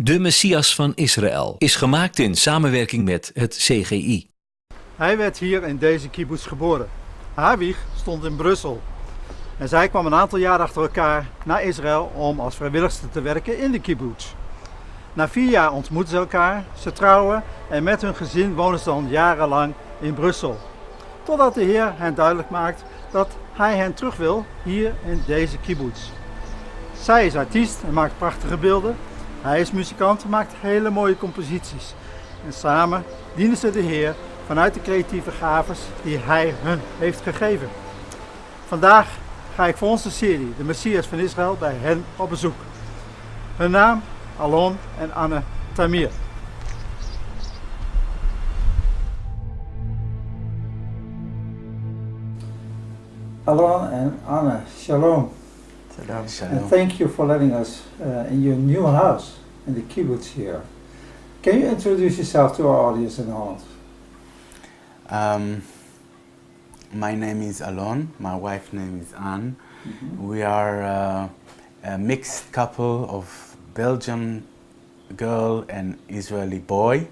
De Messias van Israël is gemaakt in samenwerking met het CGI. Hij werd hier in deze kibbutz geboren. Haar wieg stond in Brussel. En zij kwam een aantal jaar achter elkaar naar Israël om als vrijwilligster te werken in de kibbutz. Na 4 jaar ontmoeten ze elkaar, ze trouwen en met hun gezin wonen ze dan jarenlang in Brussel. Totdat de Heer hen duidelijk maakt dat hij hen terug wil hier in deze kibbutz. Zij is artiest en maakt prachtige beelden. Hij is muzikant en maakt hele mooie composities. En samen dienen ze de Heer vanuit de creatieve gaves die hij hun heeft gegeven. Vandaag ga ik voor onze serie, de Messias van Israël, bij hen op bezoek. Hun naam, Alon en Anne Tamir. Alon and Anne, shalom. Shalom. And thank you for letting us in your new house in the kibbutz here. Can you introduce yourself to our audience in Holland? My name is Alon, my wife's name is Anne. We are a mixed couple of Belgian girl and Israeli boy.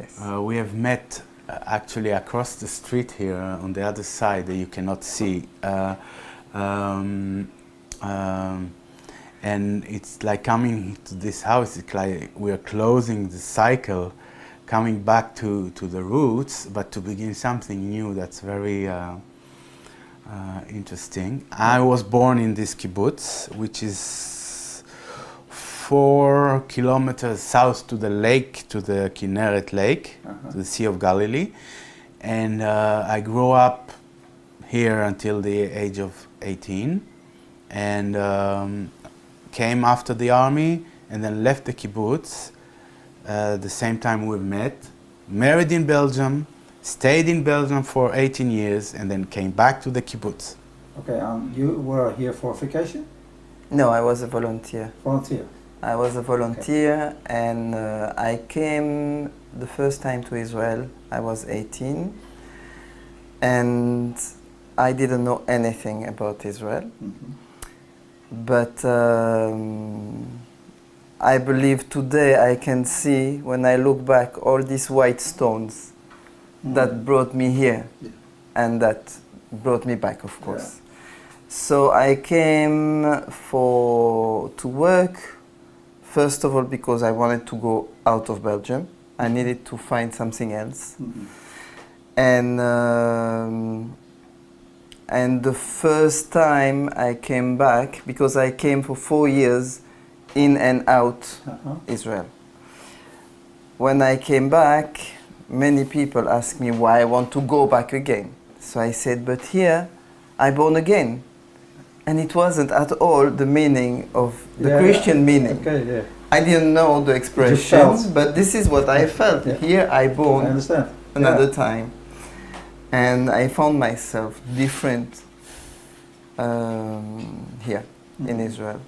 Yes. We have met actually across the street here on the other side that you cannot see. And it's like coming to this house, it's like we are closing the cycle, coming back to the roots, but to begin something new that's very interesting. I was born in this kibbutz, which is 4 kilometers south to the lake, to the Kinneret Lake, to the Sea of Galilee. And I grew up here until the age of 18. And came after the army and then left the kibbutz the same time we met, married in Belgium, stayed in Belgium for 18 years and then came back to the kibbutz. Okay, you were here for vacation? No, I was a volunteer. Volunteer? I was a volunteer, and I came the first time to Israel. I was 18 and I didn't know anything about Israel. But I believe today I can see, when I look back, all these white stones that brought me here and that brought me back, of course. So I came to work, first of all because I wanted to go out of Belgium. I needed to find something else. And the first time I came back, because I came for 4 years in and out Israel. When I came back, many people asked me why I want to go back again. So I said, but here I born again. And it wasn't at all the meaning of the Christian meaning. Okay, I didn't know the expressions, but this is what I felt. Here I born another time. And I found myself different here in Israel.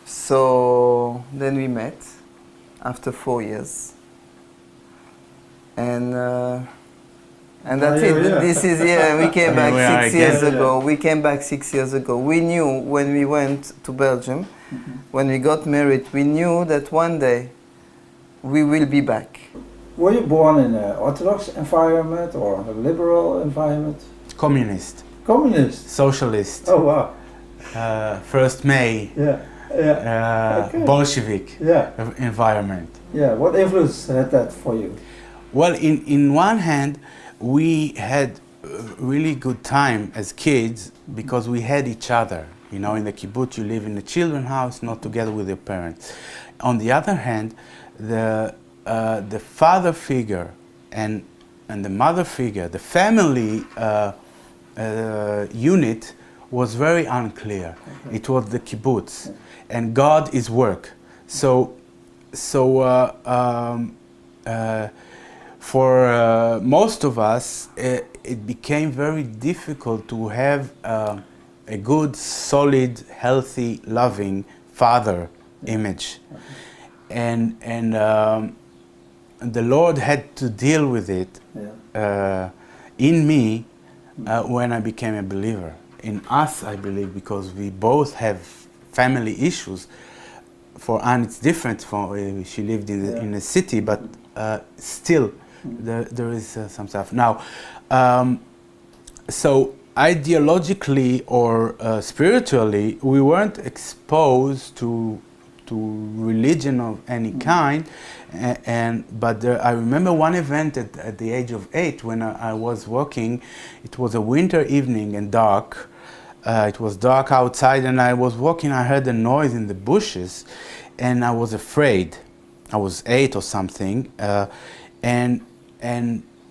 So then we met after 4 years, and that's it. This is we came back 6 years ago. We came back 6 years ago. We knew when we went to Belgium, when we got married, we knew that one day we will be back. Were you born in an Orthodox environment or a liberal environment? Communist. Communist? Socialist. Oh wow. First May. Bolshevik environment. Yeah, what influence had that for you? Well, in one hand, we had a really good time as kids because we had each other. You know, in the kibbutz, you live in a children's house, not together with your parents. On the other hand, the father figure and the mother figure, the family unit was very unclear. It was the kibbutz, and God is work. So for most of us, it became very difficult to have a good, solid, healthy, loving father image, and the Lord had to deal with it in me when I became a believer. In us, I believe, because we both have family issues. for Anne it's different. She lived in a city, but still there is some stuff. Now, so ideologically or spiritually, we weren't exposed to religion of any kind, but I remember one event at the age of 8 when I was walking. It was a winter evening and dark. It was dark outside, and I was walking. I heard a noise in the bushes, and I was afraid. I was 8 or something, and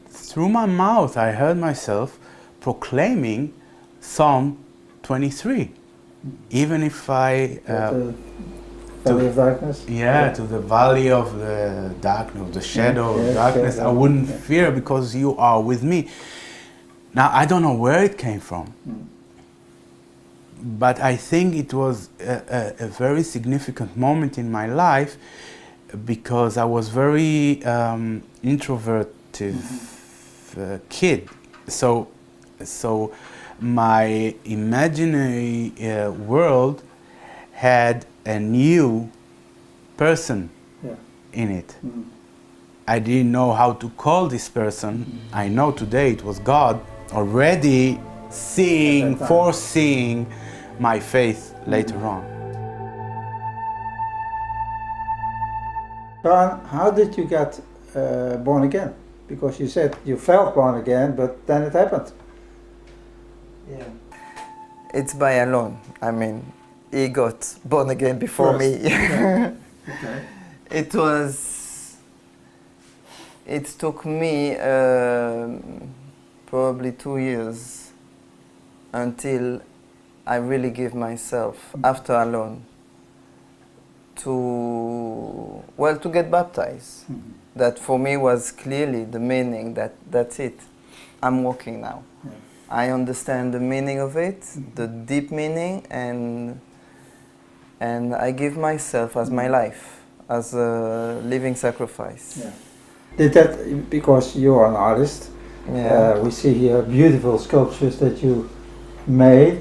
through my mouth I heard myself proclaiming Psalm 23, even if I Valley of darkness? to the valley of the darkness, the shadow of darkness, I wouldn't fear because you are with me. Now, I don't know where it came from, but I think it was a very significant moment in my life because I was very introverted kid. So my imaginary world had a new person in it. I didn't know how to call this person. I know today it was God already foreseeing my faith later on. Ron, how did you get born again? Because you said you felt born again, but then it happened. Yeah. It's by Alon. I mean, he got born again before me. Okay. It took me probably 2 years until I really gave myself, after Alon, to get baptized. That for me was clearly the meaning that's it. I'm walking now. Yeah. I understand the meaning of it, the deep meaning, and I give myself as my life, as a living sacrifice. Yeah. Did that, because you are an artist, we see here beautiful sculptures that you made.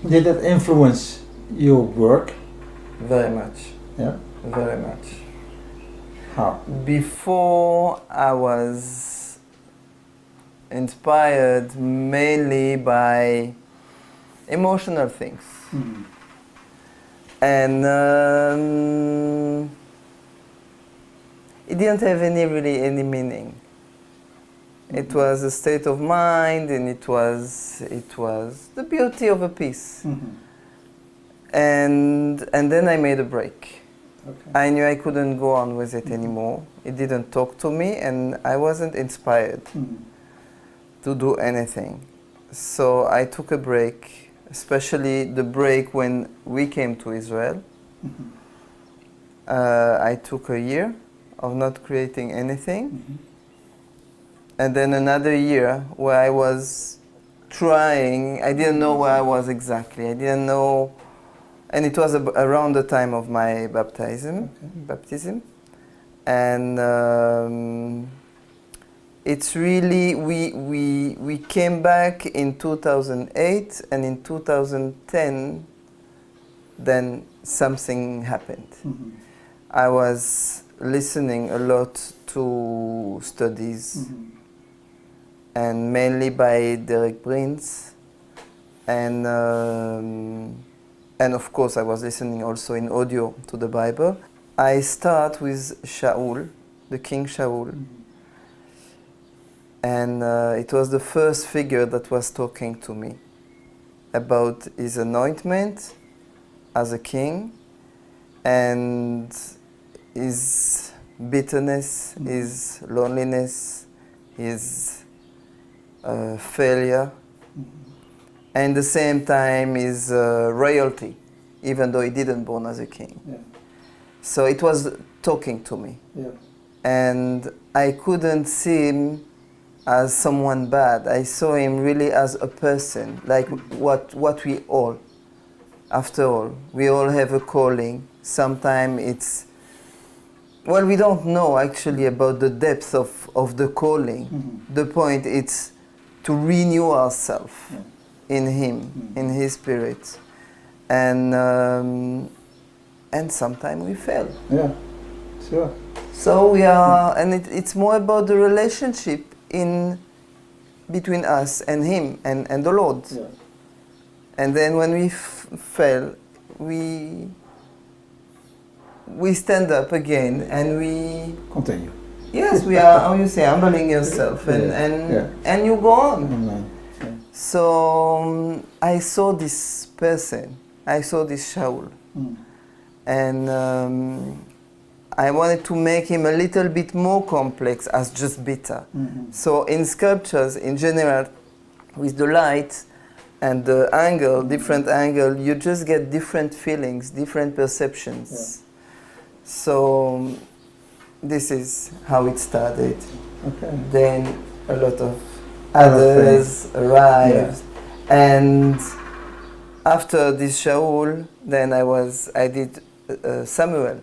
Did that influence your work? Very much. Yeah. Very much. How? Before, I was inspired mainly by emotional things. And it didn't have any meaning. It was a state of mind, and it was the beauty of a piece. And then I made a break. Okay. I knew I couldn't go on with it anymore. It didn't talk to me, and I wasn't inspired to do anything. So I took a break, especially the break when we came to Israel. I took a year of not creating anything. And then another year where I was trying. I didn't know where I was exactly. I didn't know. And it was around the time of my baptism. And it's really, we came back in 2008, and in 2010, then something happened. I was listening a lot to studies, and mainly by Derek Prince, and of course I was listening also in audio to the Bible. I start with Shaul, the King Shaul. And it was the first figure that was talking to me about his anointment as a king and his bitterness, his loneliness, his failure, and at the same time his royalty, even though he didn't born as a king. Yeah. So it was talking to me. Yeah. And I couldn't see him as someone bad. I saw him really as a person, like what we all, after all, we all have a calling. Sometimes it's, well, we don't know actually about the depth of the calling. The point is to renew ourselves in Him, in His Spirit. And and sometimes we fail. Yeah, sure. So we are, and it's more about the relationship in between us and Him and the Lord. Yeah. And then when we fail, we stand up again and we Continue. yes, we are, how you say, humbling yourself and you go on. Amen. So I saw this person, I saw this Shaul, and I wanted to make him a little bit more complex as just bitter. So in sculptures, in general, with the light and the angle, different angle, you just get different feelings, different perceptions. Yeah. So this is how it started. Okay. Then a lot of others arrived, and after this Shaul, then I did Samuel.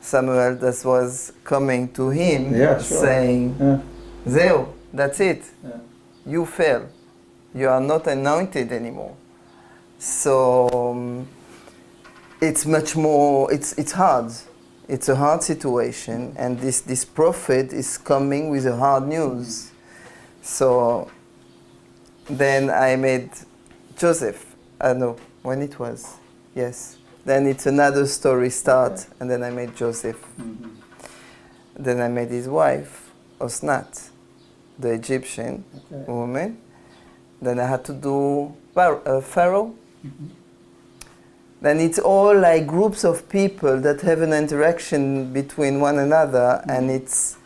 Samuel that was coming to him, saying, Zeo, that's it. You fail. You are not anointed anymore. So it's much more, it's hard. It's a hard situation, and this prophet is coming with a hard news. So then I made Joseph. I know when it was. Yes. Then it's another story start, and then I made Joseph. Then I made his wife, Osnat, the Egyptian woman. Then I had to do Pharaoh. Then it's all like groups of people that have an interaction between one another, and it's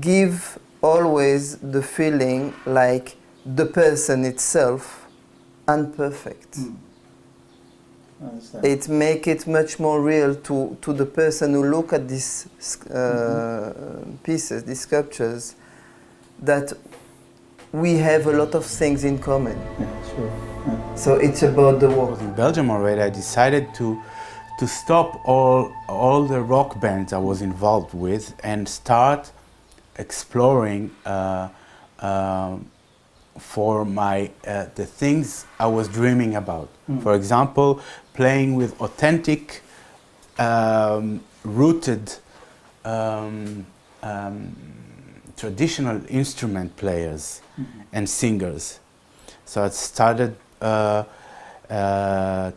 give always the feeling like the person itself unperfect. It make it much more real to the person who look at these pieces, these sculptures, that we have a lot of things in common. So it's about the work. In Belgium already, I decided to stop all the rock bands I was involved with and start exploring for my the things I was dreaming about. For example, playing with authentic, rooted, traditional instrument players and singers. So I started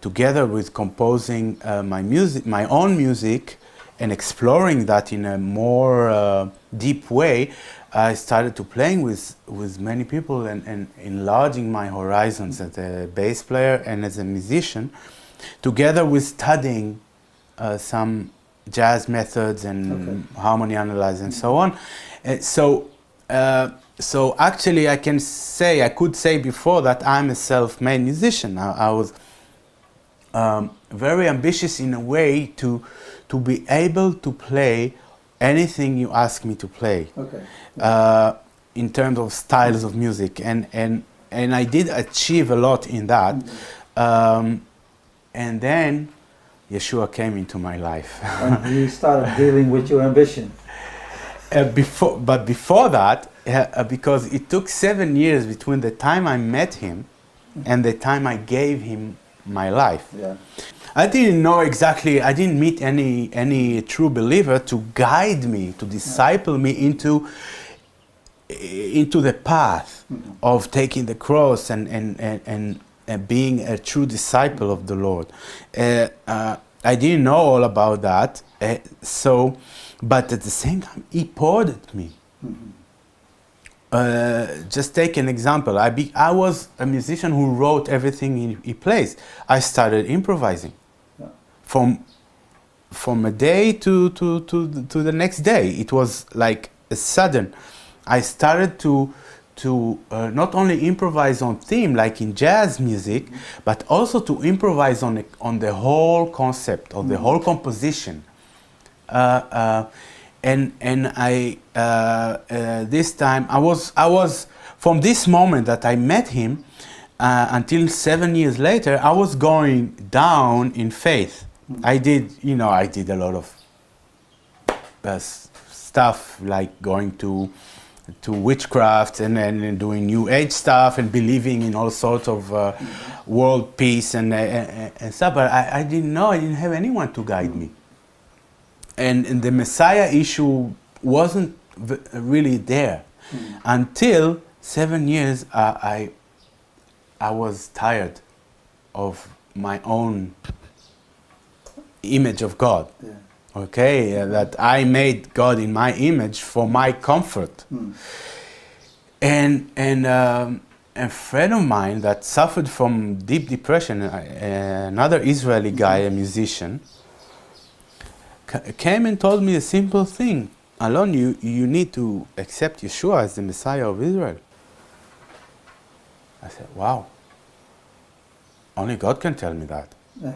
together with composing my own music, and exploring that in a more deep way. I started to playing with many people and enlarging my horizons as a bass player and as a musician, together with studying some jazz methods and harmony analysis and so on. So actually I could say before that I'm a self-made musician. I was very ambitious in a way to be able to play anything you ask me to play. In terms of styles of music, and I did achieve a lot in that. And then Yeshua came into my life. And you started dealing with your ambition. Before that, because it took 7 years between the time I met him and the time I gave him my life. I didn't know exactly, I didn't meet any true believer to guide me, to disciple me into the path of taking the cross and being a true disciple of the Lord. I didn't know all about that, but at the same time, he poured at me. Just take an example. I was a musician who wrote everything he plays. I started improvising from a day to the next day. It was like a sudden. I started to not only improvise on theme like in jazz music, but also to improvise on the whole concept of the whole composition. And I this time I was from this moment that I met him until 7 years later, I was going down in faith. I did a lot of stuff like going to to witchcraft and doing New Age stuff and believing in all sorts of world peace and stuff. But I didn't know. I didn't have anyone to guide me. And the Messiah issue wasn't really there until 7 years. I was tired of my own image of God. Yeah. Okay, that I made God in my image for my comfort. And a friend of mine that suffered from deep depression, another Israeli guy, a musician, came and told me a simple thing. Alon, you need to accept Yeshua as the Messiah of Israel. I said, wow. Only God can tell me that. Yeah.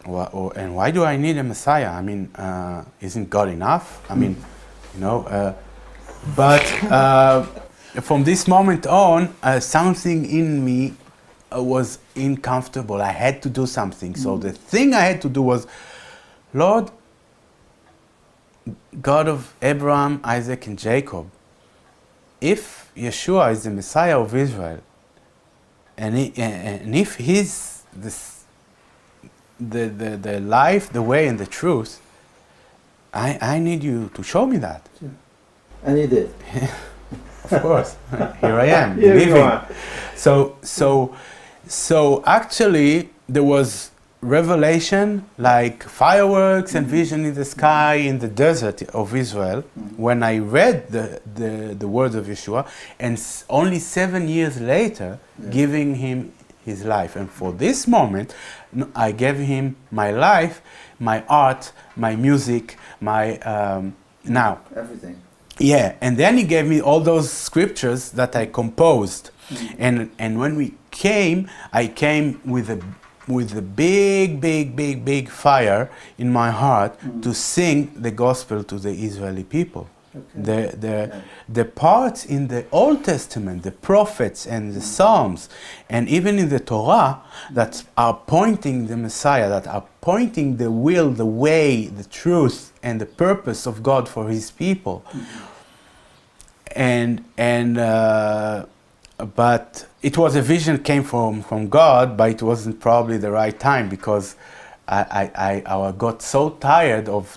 And why do I need a Messiah? I mean, isn't God enough? I mean, but from this moment on, something in me was uncomfortable. I had to do something. So the thing I had to do was, Lord, God of Abraham, Isaac, and Jacob, if Yeshua is the Messiah of Israel, and if He's the life, the way, and the truth, I need you to show me that. Sure. And He did. Of course, here I am, Here you believing. are. So actually, there was revelation, like fireworks and vision in the sky in the desert of Israel, when I read the words of Yeshua, and only 7 years later, giving Him His life. And for this moment, I gave Him my life, my art, my music, my now. Everything. Yeah, and then He gave me all those scriptures that I composed. And when we came, I came with a big fire in my heart to sing the gospel to the Israeli people. Okay. The parts in the Old Testament, the prophets and the Psalms, and even in the Torah, that are pointing the Messiah, that are pointing the will, the way, the truth, and the purpose of God for His people. But it was a vision came from God, but it wasn't probably the right time, because I got so tired of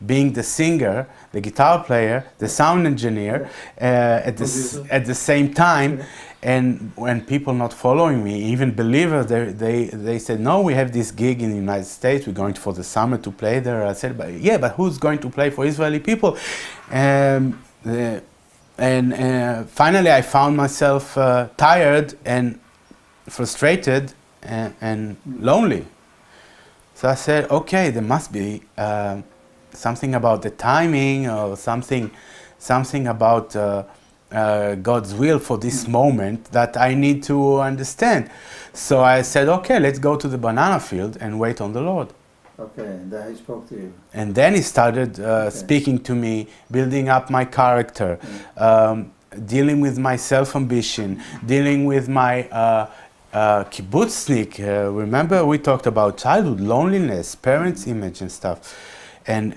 being the singer, the guitar player, the sound engineer at the same time. And when people not following me, even believers, they said, no, we have this gig in the United States, we're going for the summer to play there. I said, but who's going to play for Israeli people? And finally I found myself tired and frustrated and lonely. So I said, okay, there must be something about the timing, or something about God's will for this moment that I need to understand. So I said, okay, let's go to the banana field and wait on the Lord. Okay, and then He spoke to you. And then He started speaking to me, building up my character, dealing with my self-ambition, dealing with my kibbutznik. Remember we talked about childhood, loneliness, parents' image and stuff. And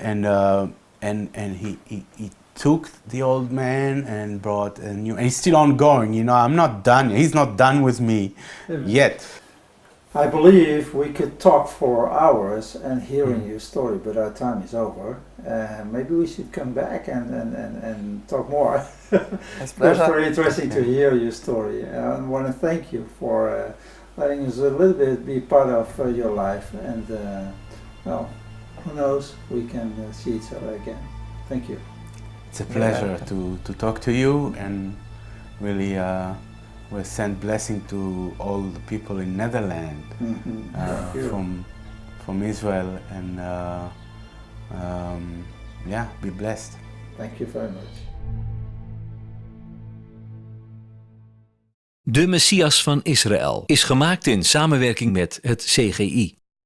he took the old man and brought a new, and he's still ongoing. I'm not done. He's not done with me yet. I believe we could talk for hours and hearing your story, but our time is over. Maybe we should come back and talk more. It's It's very interesting to hear your story. I want to thank you for letting us a little bit be part of your life. And well, who knows, we can see each other again. Thank you. It's a pleasure to talk to you, and really we send blessing to all the people in Netherlands, from Israel, and be blessed. Thank you very much. De Messias van Israël is gemaakt in samenwerking met het CGI.